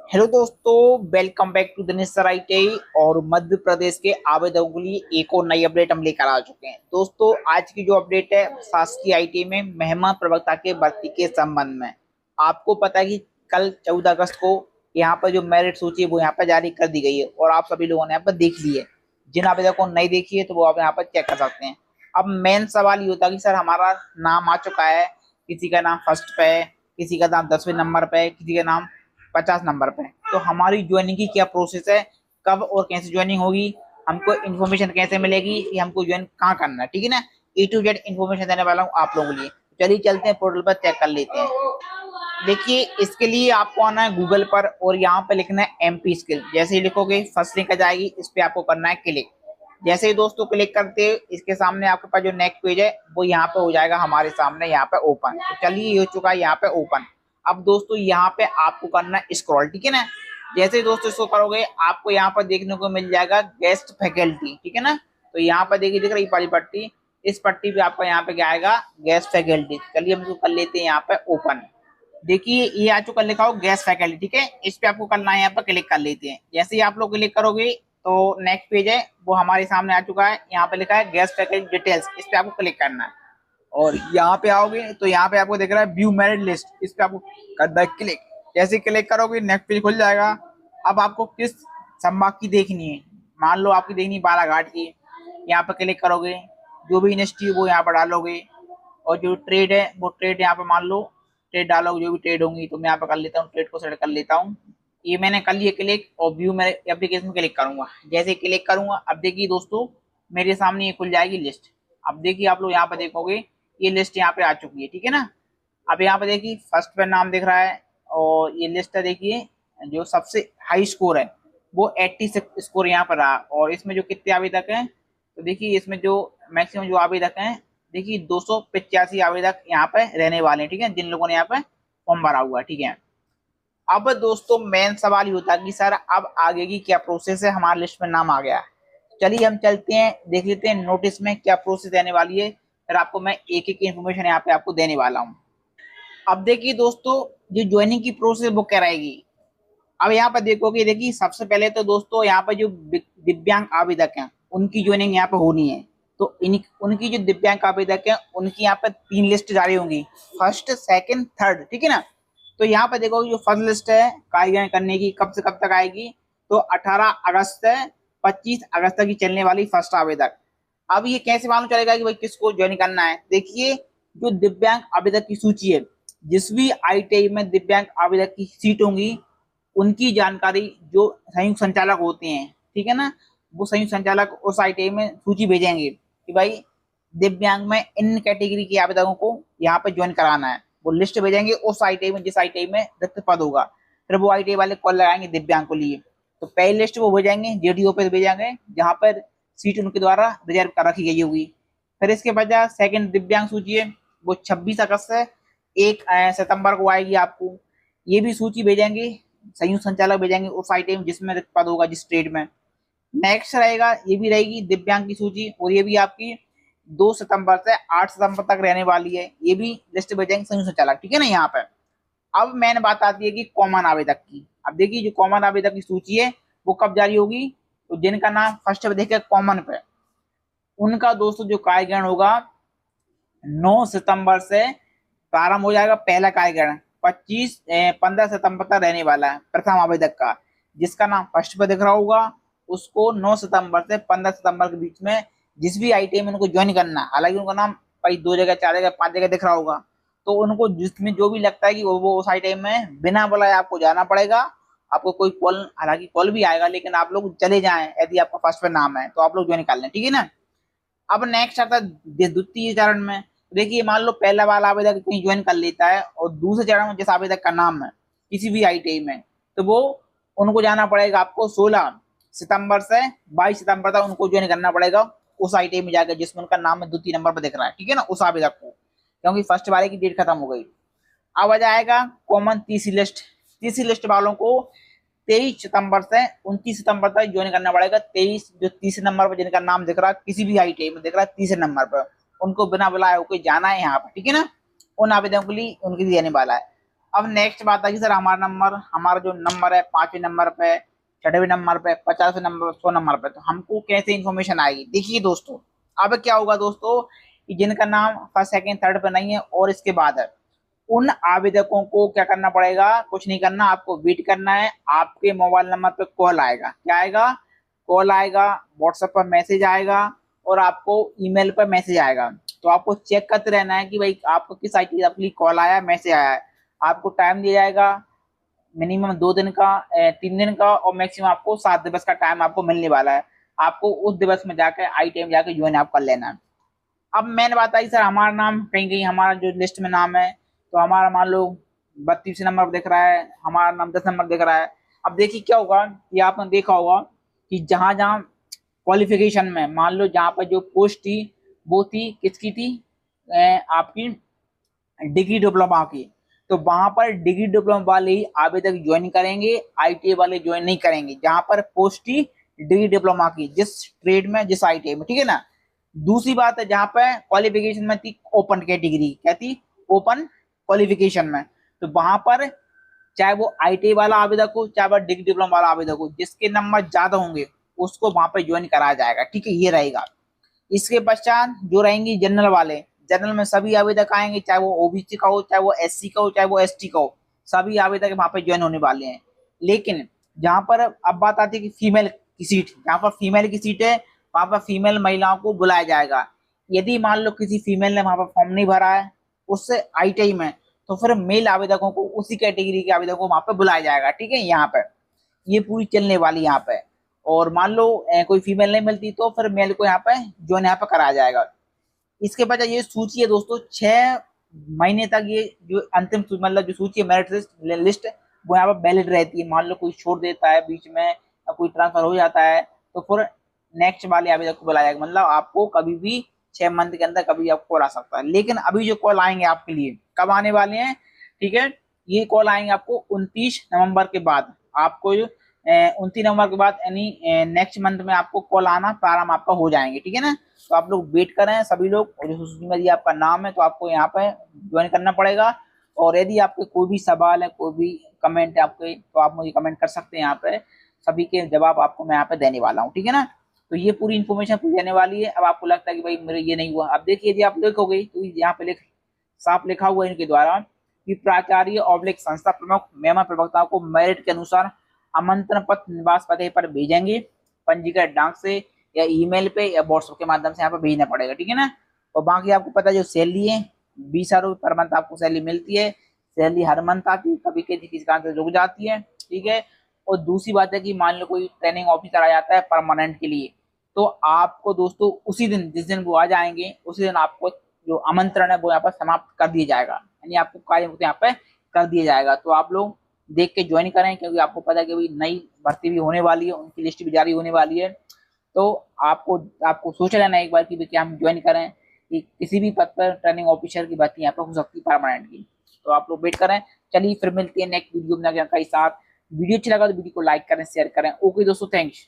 Hello दोस्तों, welcome back to Dinesh sir ITI। और मध्य प्रदेश के आवेदकों के लिए एक और नई अपडेट हम लेकर आ चुके हैं। दोस्तों, आज की जो अपडेट है शासकीय ITI में मेहमान प्रवक्ता के भर्ती के संबंध में। आपको पता है कि कल 14 अगस्त को यहाँ पर जो मेरिट सूची है वो यहाँ पर जारी कर दी गई है और आप सभी लोगों ने यहाँ पर देख ली है। जिन आवेदकों ने नहीं देखी है तो वो आप यहाँ पर चेक कर सकते हैं। अब मेन सवाल ये होता है कि सर हमारा नाम आ चुका है, किसी का नाम फर्स्ट पे है, किसी का नाम 10वें नंबर पे है, किसी का नाम 50 नंबर पे। तो हमारी ज्वाइनिंग की क्या प्रोसेस है, कब और कैसे ज्वाइनिंग होगी, हमको इन्फॉर्मेशन कैसे मिलेगी कि हमको ज्वाइन कहाँ करना है, ठीक है ना। A to Z इन्फॉर्मेशन देने वाला हूँ आप लोगों के लिए। चलिए चलते हैं पोर्टल पर, चेक कर लेते हैं। देखिए, इसके लिए आपको आना है गूगल पर और यहाँ पे लिखना है MP स्किल। जैसे ही लिखोगे फर्स्ट लिंक आ जाएगी, इस पे आपको करना है क्लिक। जैसे ही दोस्तों क्लिक करते हैं, इसके सामने आपके पास जो नेक्स्ट पेज है वो यहाँ पे हो जाएगा हमारे सामने यहाँ पे ओपन। तो चलिए, ये हो चुका है यहाँ पे ओपन। अब दोस्तों यहाँ पे आपको करना है स्क्रॉल, ठीक है ना। जैसे ही दोस्तों इसको करोगे आपको यहाँ पर देखने को मिल जाएगा गेस्ट फैकल्टी, ठीक है ना। तो यहाँ पर देखिए, दिख रही वाली पट्टी, इस पट्टी पे आपका यहाँ पे क्या आएगा, गेस्ट फैकल्टी। चलिए हम इसको कर लेते हैं यहाँ पे ओपन। देखिए ये आ चुका, लिखा हो गेस्ट फैकल्टी, ठीक है। इस पे आपको करना है, यहाँ पर क्लिक कर लेते हैं। जैसे ही आप लोग क्लिक करोगे तो नेक्स्ट पेज है वो हमारे सामने आ चुका है। यहाँ पे लिखा है गेस्ट फैकल्टी डिटेल्स, इस पे आपको क्लिक करना है। और यहाँ पे आओगे तो यहाँ पे आपको दिख रहा है व्यू मेरिट लिस्ट, इस पे आपको करना है क्लिक। जैसे क्लिक करोगे नेक्स्ट पेज खुल जाएगा। अब आपको किस संभाग की देखनी है, मान लो आपकी देखनी है बालाघाट की। यहाँ पे क्लिक करोगे, जो भी यूनिवर्सिटी वो यहाँ पर डालोगे और जो ट्रेड है वो ट्रेड यहाँ पे मान लो ट्रेड डालोगे, जो भी ट्रेड होंगी। तो मैं यहाँ पे कर लेता हूँ, ट्रेड को सेलेक्ट कर लेता हूँ। ये मैंने कर लिया क्लिक और व्यू मेरे एप्लीकेशन में क्लिक करूंगा। जैसे क्लिक करूंगा, अब देखिए दोस्तों मेरे सामने ये खुल जाएगी लिस्ट। अब देखिए आप लोग यहाँ पे देखोगे ये लिस्ट यहाँ पे आ चुकी है, ठीक है ना। अब यहाँ पे देखिए फर्स्ट पे नाम दिख रहा है और ये लिस्ट है। देखिए जो सबसे हाई स्कोर है वो 86 स्कोर यहाँ पर रहा। और इसमें जो कितने आवेदक हैं, तो देखिए इसमें जो मैक्सिमम जो आवेदक हैं, देखिए 285 आवेदक यहाँ पे रहने वाले हैं, ठीक है, जिन लोगों ने यहाँ पे फॉर्म भरा हुआ है, ठीक है। अब दोस्तों मेन सवाल ये होता है कि सर अब आगे की क्या प्रोसेस है, हमारे लिस्ट में नाम आ गया। चलिए हम चलते हैं, देख लेते हैं नोटिस में क्या प्रोसेस रहने वाली है। फिर आपको मैं एक एक इन्फॉर्मेशन यहाँ पे आपको देने वाला हूँ। अब देखिए दोस्तों, जो ज्वाइनिंग की प्रोसेस वो क्या रहेगी। अब यहाँ पर देखोगे, देखिए सबसे पहले तो दोस्तों यहाँ पर जो दिव्यांग आवेदक हैं उनकी ज्वाइनिंग यहाँ पे होनी है। तो उनकी जो दिव्यांग आवेदक हैं उनकी यहाँ पे 3 लिस्ट जारी होंगी, फर्स्ट सेकंड थर्ड, ठीक है ना। तो यहाँ पे देखोगे जो फर्स्ट लिस्ट है कार्यान्वयन करने की कब से कब तक आएगी, तो 18 अगस्त से 25 अगस्त तक की चलने वाली फर्स्ट आवेदक। अब ये कैसे मालूम चलेगा कि भाई किसको ज्वाइन करना है। देखिए जो दिव्यांग आवेदक की सूची है, जिस भी ITI में दिव्यांग आवेदक की सीट होंगी उनकी जानकारी जो संयुक्त संचालक होते हैं, ठीक है ना, वो संयुक्त संचालक उस ITI में सूची भेजेंगे कि भाई दिव्यांग में इन कैटेगरी के आवेदकों को यहाँ पे ज्वाइन कराना है। वो लिस्ट भेजेंगे उस ITI में जिस ITI में रिक्त पद होगा। फिर वो ITI वाले कॉल लगाएंगे दिव्यांग को लिए। तो पहली लिस्ट वो भेजेंगे, JDO पे भेजेंगे जहाँ पर सीट उनके द्वारा रिजर्व कर रखी गई होगी। फिर इसके बाद सेकंड दिव्यांग सूची है, वो 26 अगस्त से 1 सितंबर को आएगी आपको। ये भी सूची भेजेंगे, संयुक्त संचालक भेजेंगे उस ITI में जिसमें रिक्त पद होगा, जिस ट्रेड में। नेक्स्ट रहेगा, ये भी रहेगी दिव्यांग की सूची और ये भी आपकी 2 सितंबर से 8 सितंबर तक रहने वाली है। ये भी लिस्ट भेजेंगे संयुक्त संचालक, ठीक है ना यहाँ पे। अब मैंने बात आती है कि कॉमन आवेदक की। अब देखिए जो कॉमन आवेदक की सूची है वो कब जारी होगी, तो जिनका नाम फर्स्ट पे देखिए कॉमन पे, उनका दोस्तों जो कार्यग्रहण होगा 9 सितंबर से प्रारंभ हो जाएगा पहला कार्यग्रहण। 15 सितंबर तक रहने वाला है प्रथम आवेदक का। जिसका नाम फर्स्ट पे दिख रहा होगा उसको 9 सितंबर से 15 सितंबर के बीच में जिस भी ITI में उनको ज्वाइन करना है, हालांकि उनका नाम भाई 2 जगह 4 जगह 5 जगह दिख रहा होगा, तो उनको जिसमें जो भी लगता है कि वो उस ITI में बिना बुलाए आपको जाना पड़ेगा। आपको कोई कॉल, हालांकि कॉल भी आएगा, लेकिन आप लोग चले जाएं यदि आपका फर्स्ट पे नाम है तो आप लोग ज्वाइन कर लें, ठीक है ना। अब नेक्स्ट आता है द्वितीय चरण में। देखिए मान लो पहला वाला आवेदक कहीं ज्वाइन कर लेता है और दूसरे चरण में जिस आवेदक का नाम है किसी भी ITI में, तो वो उनको जाना पड़ेगा आपको 16 सितंबर से 22 सितंबर तक उनको ज्वाइन करना पड़ेगा उस ITI में जाकर जिसमें उनका नाम है द्वितीय नंबर पर दिख रहा है, ठीक है ना, उस आवेदक को, क्योंकि फर्स्ट वाले की डेट खत्म हो गई। अब आ जाएगा कॉमन तीसरी लिस्ट। तीसरी लिस्ट वालों को 23 सितंबर से 29 सितंबर तक ज्वाइन करना पड़ेगा। 23 जो तीसरे नंबर पर जिनका नाम दिख रहा है किसी भी ITI में दिख रहा है तीसरे नंबर पर, उनको बिना बुलाए होकर जाना है यहाँ पर, ठीक है ना। उन आवेदकों के लिए उनके लिए देने वाला है। अब नेक्स्ट बात है कि सर हमारा जो नंबर है 5वें नंबर पे, 6वें नंबर पे, 50वें नंबर, 100 नंबर पे, तो हमको कैसे इन्फॉर्मेशन आएगी? देखिए दोस्तों, अब क्या होगा दोस्तों कि जिनका नाम फर्स्ट सेकंड थर्ड पे नहीं है और इसके बाद है, उन आवेदकों को क्या करना पड़ेगा? कुछ नहीं करना, आपको वेट करना है। आपके मोबाइल नंबर पे कॉल आएगा। क्या आएगा? कॉल आएगा, व्हाट्सएप पर मैसेज आएगा और आपको ईमेल पर मैसेज आएगा। तो आपको चेक करते रहना है कि भाई आपको किस आईटी आपके कॉल आया है, मैसेज आया है। आपको टाइम दिया जाएगा मिनिमम 2 दिन का, 3 दिन का, और मैक्सिमम आपको 7 दिवस का टाइम आपको मिलने वाला है। आपको उस दिवस में जाकर आईटी में जाकर ज्वाइन आप कर लेना है। अब मैंने बात आई सर हमारा नाम कहीं कहीं हमारा जो लिस्ट में नाम है, तो हमारा मान लो 32 नंबर पर दिख रहा है, हमारा नाम 10 नंबर दिख रहा है। अब देखिए क्या होगा, ये आपने देखा होगा कि जहां जहां क्वालिफिकेशन में मान लो जहां पर जो पोस्ट थी वो थी किसकी थी? आपकी डिग्री डिप्लोमा की। तो वहां पर डिग्री डिप्लोमा वाले ही आवेदक ज्वाइन करेंगे, आईटीआई वाले ज्वाइन नहीं करेंगे। जहां पर पोस्ट थी डिग्री डिप्लोमा की, जिस ट्रेड में, जिस आईटीआई में, ठीक है ना। दूसरी बात है जहां पर क्वालिफिकेशन में थी ओपन कैटेगरी, क्या थी? ओपन क्वालिफिकेशन में। तो वहां पर चाहे वो आईटीआई वाला आवेदक हो, चाहे वो डिग्री डिप्लोमा वाला आवेदक हो, जिसके नंबर ज्यादा होंगे उसको वहां पर ज्वाइन कराया जाएगा, ठीक है, ये रहेगा। इसके पश्चात जो रहेंगी जनरल वाले, जनरल में सभी आवेदक आएंगे, चाहे वो ओबीसी का हो, चाहे वो एससी का हो, चाहे वो एसटी का हो, सभी आवेदक वहां पे ज्वाइन होने वाले हैं। लेकिन जहां पर अब बात आती है कि फीमेल की सीट, जहां पर फीमेल की सीट है वहां पर फीमेल महिलाओं को बुलाया जाएगा। यदि मान लो किसी फीमेल ने वहां पर फॉर्म नहीं भरा है उससे आईटीआई में, तो फिर मेल आवेदकों को, उसी कैटेगरी के आवेदकों को वहां पर बुलाया जाएगा, ठीक है। यहाँ पे ये पूरी चलने वाली यहाँ पे। और मान लो कोई फीमेल नहीं मिलती तो फिर मेल को यहाँ पे ज्वाइन यहाँ पे कराया जाएगा। इसके बाद ये सूची है दोस्तों, 6 महीने तक ये जो अंतिम मतलब जो सूची है, मेरिट लिस्ट, वो यहाँ पर वैलिड रहती है। मान लो कोई छोड़ देता है बीच में या कोई ट्रांसफर हो जाता है तो फिर नेक्स्ट वाले आवेदक को बुलाया जाएगा। मतलब आपको कभी भी 6 मंथ के अंदर कभी आपको कॉल आ सकता है। लेकिन अभी जो कॉल आएंगे आपके लिए, कब आने वाले हैं? ठीक है, ये कॉल आएंगे आपको 29 नवंबर के बाद। आपको 29 नवंबर के बाद यानी नेक्स्ट मंथ में आपको कॉल आना प्रारंभ आपका हो जाएंगे, ठीक है ना। तो आप लोग वेट करें सभी लोग, और जो सूची में यदि आपका नाम है तो आपको यहाँ पे ज्वाइन करना पड़ेगा। और यदि आपके कोई भी सवाल है, कोई भी कमेंट है आपके, तो आप मुझे कमेंट कर सकते हैं। यहाँ पे सभी के जवाब आपको मैं यहाँ पे देने वाला हूँ, ठीक है ना। तो ये पूरी इन्फॉर्मेशन देने वाली है। अब आपको लगता है कि भाई मेरे ये नहीं हुआ, अब देखिए यदि आप देखोगे तो यहाँ पे साफ लिखा हुआ है इनके द्वारा कि प्राचार्य ऑब्लिक संस्था प्रमुख मेहमान प्रवक्ताओं को मेरिट के अनुसार आमंत्रण पत्र निवास पते पर भेजेंगे, पंजीकृत डाक से या ईमेल पे या व्हाट्सएप के माध्यम से यहाँ पे भेजना पड़ेगा, ठीक है ना। और बाकी आपको पता है जो सैलरी है 20,000 पर मंथ आपको सैलरी मिलती है। सैलरी हर मंथ आती है, कभी किसी कारण से रुक जाती है, ठीक है। और दूसरी बात है कि मान लो कोई ट्रेनिंग ऑफिसर आ जाता है परमानेंट के लिए, तो आपको दोस्तों उसी दिन, जिस दिन वो आ जाएंगे उसी दिन आपको जो आमंत्रण है वो यहाँ पर समाप्त कर दिया जाएगा, यानी आपको कार्य यहाँ पे कर दिया जाएगा। तो आप लोग देख के ज्वाइन करें, क्योंकि आपको पता है कि भाई नई भर्ती भी होने वाली है, उनकी लिस्ट भी जारी होने वाली है। तो आपको आपको सोच लेना एक बार कि क्या हम ज्वाइन करें, कि किसी भी पद पर ट्रेनिंग ऑफिसर की भर्ती यहाँ पर हो सकती है परमानेंट की। तो आप लोग वेट करें। चलिए फिर मिलते हैं नेक्स्ट वीडियो में के साथ। वीडियो अच्छा लगा तो वीडियो को लाइक करें, शेयर करें। ओके दोस्तों, थैंक्स।